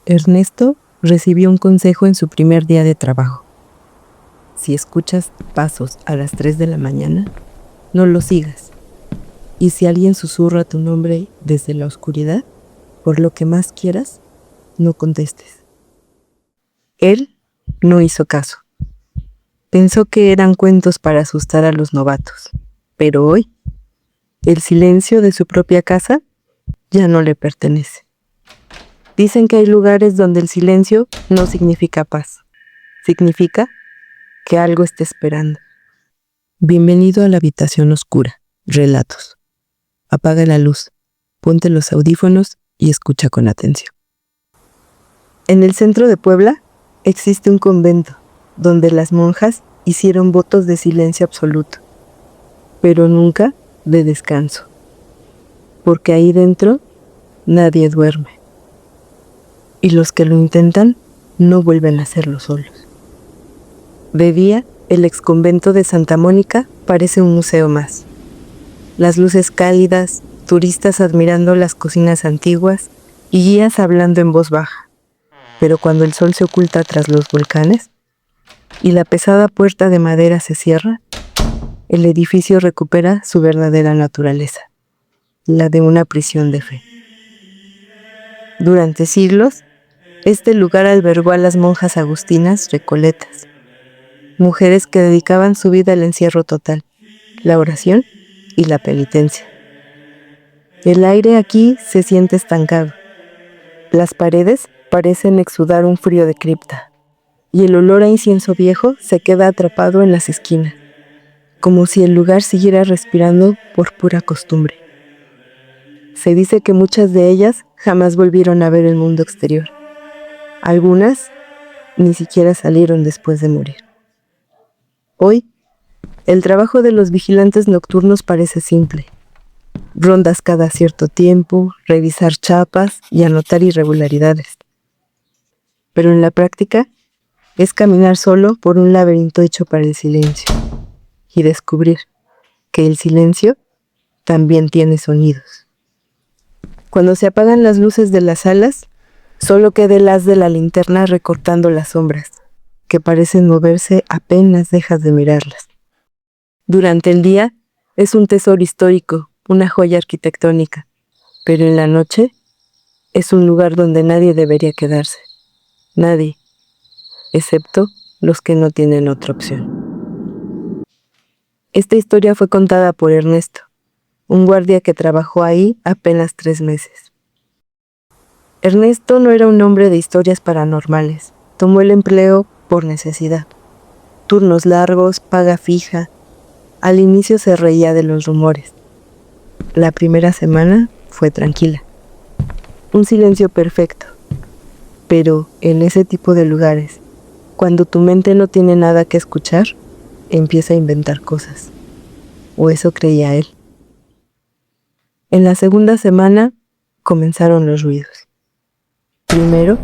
Ernesto recibió un consejo en su primer día de trabajo. Si escuchas pasos a las 3 de la mañana, no los sigas. Y si alguien susurra tu nombre desde la oscuridad, por lo que más quieras, no contestes. Él no hizo caso. Pensó que eran cuentos para asustar a los novatos, pero hoy, el silencio de su propia casa ya no le pertenece. Dicen que hay lugares donde el silencio no significa paz, significa que algo está esperando. Bienvenido a la habitación oscura. Relatos. Apaga la luz, ponte los audífonos y escucha con atención. En el centro de Puebla existe un convento donde las monjas hicieron votos de silencio absoluto, pero nunca de descanso, porque ahí dentro nadie duerme. Y los que lo intentan no vuelven a hacerlo solos. De día, el exconvento de Santa Mónica parece un museo más. Las luces cálidas, turistas admirando las cocinas antiguas y guías hablando en voz baja. Pero cuando el sol se oculta tras los volcanes y la pesada puerta de madera se cierra, el edificio recupera su verdadera naturaleza, la de una prisión de fe. Durante siglos, este lugar albergó a las monjas agustinas recoletas, mujeres que dedicaban su vida al encierro total, la oración y la penitencia. El aire aquí se siente estancado. Las paredes parecen exudar un frío de cripta, y el olor a incienso viejo se queda atrapado en las esquinas, como si el lugar siguiera respirando por pura costumbre. Se dice que muchas de ellas jamás volvieron a ver el mundo exterior. Algunas ni siquiera salieron después de morir. Hoy, el trabajo de los vigilantes nocturnos parece simple. Rondas cada cierto tiempo, revisar chapas y anotar irregularidades. Pero en la práctica, es caminar solo por un laberinto hecho para el silencio y descubrir que el silencio también tiene sonidos. Cuando se apagan las luces de las salas, solo queda el haz de la linterna recortando las sombras, que parecen moverse apenas dejas de mirarlas. Durante el día, es un tesoro histórico, una joya arquitectónica, pero en la noche, es un lugar donde nadie debería quedarse. Nadie, excepto los que no tienen otra opción. Esta historia fue contada por Ernesto, un guardia que trabajó ahí apenas 3 meses. Ernesto no era un hombre de historias paranormales. Tomó el empleo por necesidad. Turnos largos, paga fija. Al inicio se reía de los rumores. La primera semana fue tranquila. Un silencio perfecto. Pero en ese tipo de lugares, cuando tu mente no tiene nada que escuchar, empieza a inventar cosas. O eso creía él. En la segunda semana comenzaron los ruidos. Primero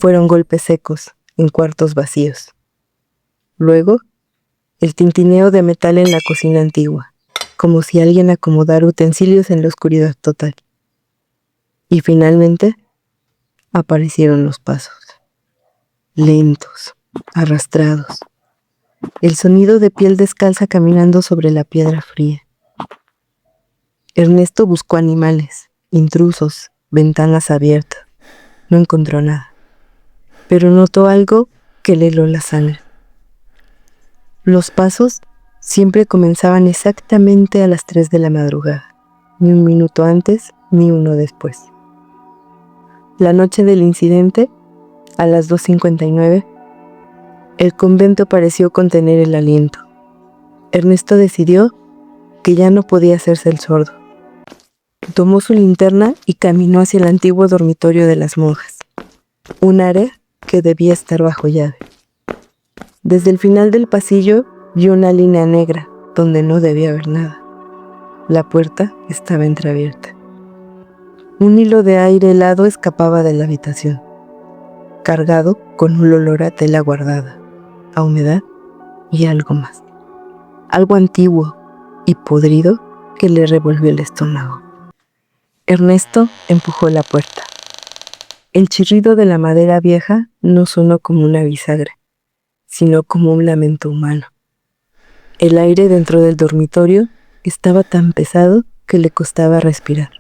fueron golpes secos en cuartos vacíos. Luego, el tintineo de metal en la cocina antigua, como si alguien acomodara utensilios en la oscuridad total. Y finalmente, aparecieron los pasos. Lentos, arrastrados. El sonido de piel descalza caminando sobre la piedra fría. Ernesto buscó animales, intrusos, ventanas abiertas. No encontró nada, pero notó algo que le heló la sangre. Los pasos siempre comenzaban exactamente a las 3 de la madrugada, ni un minuto antes ni uno después. La noche del incidente, a las 2:59, el convento pareció contener el aliento. Ernesto decidió que ya no podía hacerse el sordo. Tomó su linterna y caminó hacia el antiguo dormitorio de las monjas, un área que debía estar bajo llave. Desde el final del pasillo vio una línea negra donde no debía haber nada. La puerta estaba entreabierta. Un hilo de aire helado escapaba de la habitación, cargado con un olor a tela guardada, a humedad y algo más. Algo antiguo y podrido que le revolvió el estómago. Ernesto empujó la puerta. El chirrido de la madera vieja no sonó como una bisagra, sino como un lamento humano. El aire dentro del dormitorio estaba tan pesado que le costaba respirar.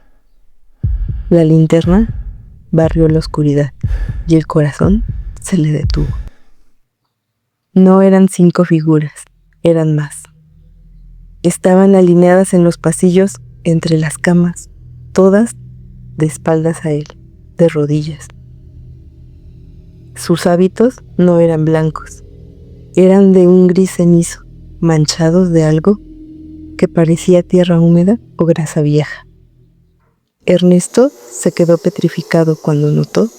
La linterna barrió la oscuridad y el corazón se le detuvo. No eran 5 figuras, eran más. Estaban alineadas en los pasillos entre las camas, todas de espaldas a él, de rodillas. Sus hábitos no eran blancos, eran de un gris cenizo, manchados de algo que parecía tierra húmeda o grasa vieja. Ernesto se quedó petrificado cuando notó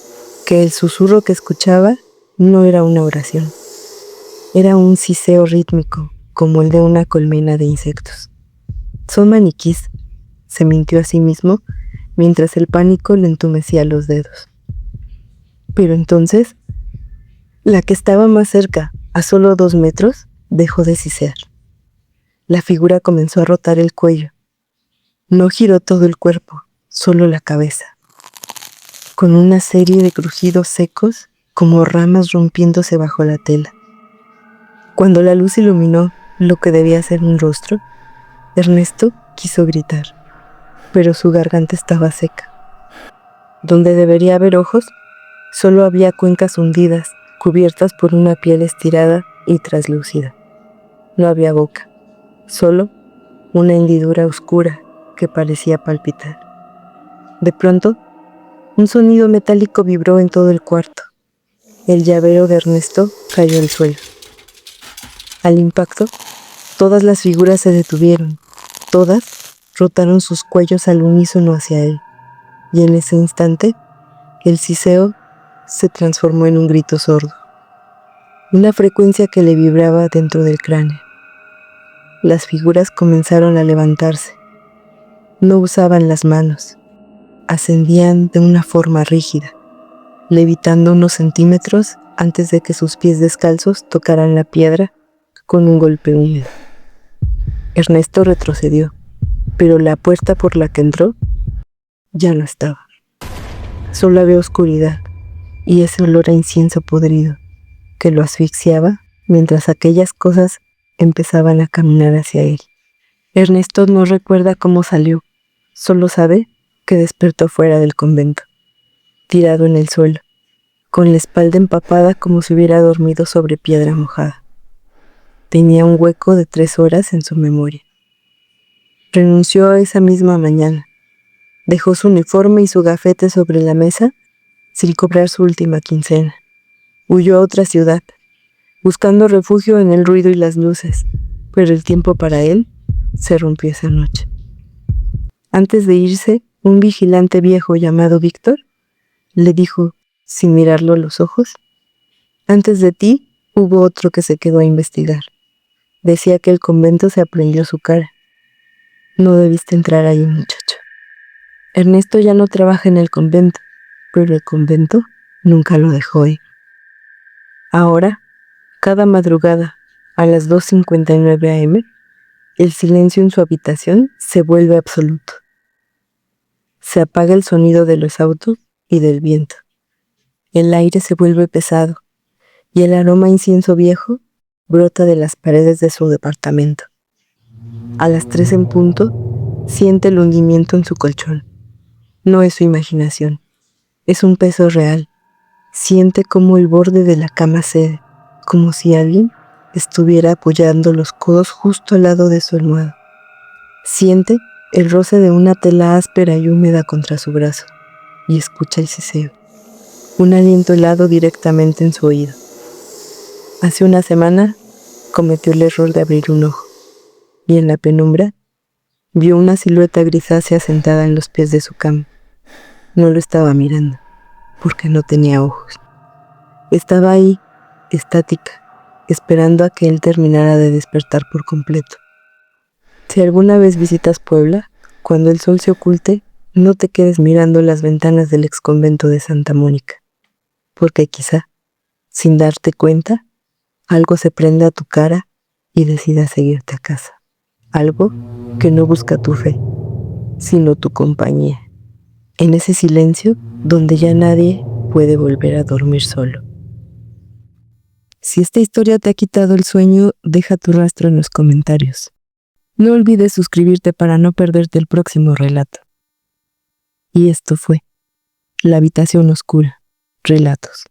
que el susurro que escuchaba no era una oración, era un siseo rítmico, como el de una colmena de insectos. Son maniquís, se mintió a sí mismo mientras el pánico le entumecía los dedos. Pero entonces, la que estaba más cerca, a solo 2 metros, dejó de sisear. La figura comenzó a rotar el cuello. No giró todo el cuerpo, solo la cabeza, con una serie de crujidos secos como ramas rompiéndose bajo la tela. Cuando la luz iluminó lo que debía ser un rostro, Ernesto quiso gritar, pero su garganta estaba seca. Donde debería haber ojos, solo había cuencas hundidas, cubiertas por una piel estirada y traslúcida. No había boca, solo una hendidura oscura que parecía palpitar. De pronto, un sonido metálico vibró en todo el cuarto. El llavero de Ernesto cayó al suelo. Al impacto, todas las figuras se detuvieron. Todas rotaron sus cuellos al unísono hacia él. Y en ese instante, el siseo se transformó en un grito sordo. Una frecuencia que le vibraba dentro del cráneo. Las figuras comenzaron a levantarse. No usaban las manos. Ascendían de una forma rígida, levitando unos centímetros antes de que sus pies descalzos tocaran la piedra con un golpe húmedo. Ernesto retrocedió, pero la puerta por la que entró ya no estaba. Solo había oscuridad y ese olor a incienso podrido que lo asfixiaba mientras aquellas cosas empezaban a caminar hacia él. Ernesto no recuerda cómo salió, solo sabe que despertó fuera del convento, tirado en el suelo, con la espalda empapada como si hubiera dormido sobre piedra mojada. Tenía un hueco de 3 horas en su memoria. Renunció esa misma mañana. Dejó su uniforme y su gafete sobre la mesa sin cobrar su última quincena. Huyó a otra ciudad, buscando refugio en el ruido y las luces, pero el tiempo para él se rompió esa noche. Antes de irse, un vigilante viejo llamado Víctor le dijo, sin mirarlo a los ojos, «Antes de ti hubo otro que se quedó a investigar. Decía que el convento se aprendió su cara. No debiste entrar ahí, muchacho». Ernesto ya no trabaja en el convento, pero el convento nunca lo dejó ir. Ahora, cada madrugada, a las 2:59 a.m., el silencio en su habitación se vuelve absoluto. Se apaga el sonido de los autos y del viento. El aire se vuelve pesado y el aroma a incienso viejo brota de las paredes de su departamento. A las 3 en punto, siente el hundimiento en su colchón. No es su imaginación, es un peso real. Siente como el borde de la cama cede, como si alguien estuviera apoyando los codos justo al lado de su almohada. Siente el roce de una tela áspera y húmeda contra su brazo y escucha el siseo, un aliento helado directamente en su oído. Hace una semana cometió el error de abrir un ojo y en la penumbra vio una silueta grisácea sentada en los pies de su cama. No lo estaba mirando, porque no tenía ojos. Estaba ahí, estática, esperando a que él terminara de despertar por completo. Si alguna vez visitas Puebla, cuando el sol se oculte, no te quedes mirando las ventanas del exconvento de Santa Mónica, porque quizá, sin darte cuenta, algo se prenda a tu cara y decida seguirte a casa. Algo que no busca tu fe, sino tu compañía. En ese silencio, donde ya nadie puede volver a dormir solo. Si esta historia te ha quitado el sueño, deja tu rastro en los comentarios. No olvides suscribirte para no perderte el próximo relato. Y esto fue La Habitación Oscura, Relatos.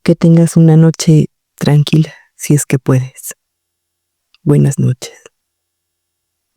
Que tengas una noche tranquila, si es que puedes. Buenas noches.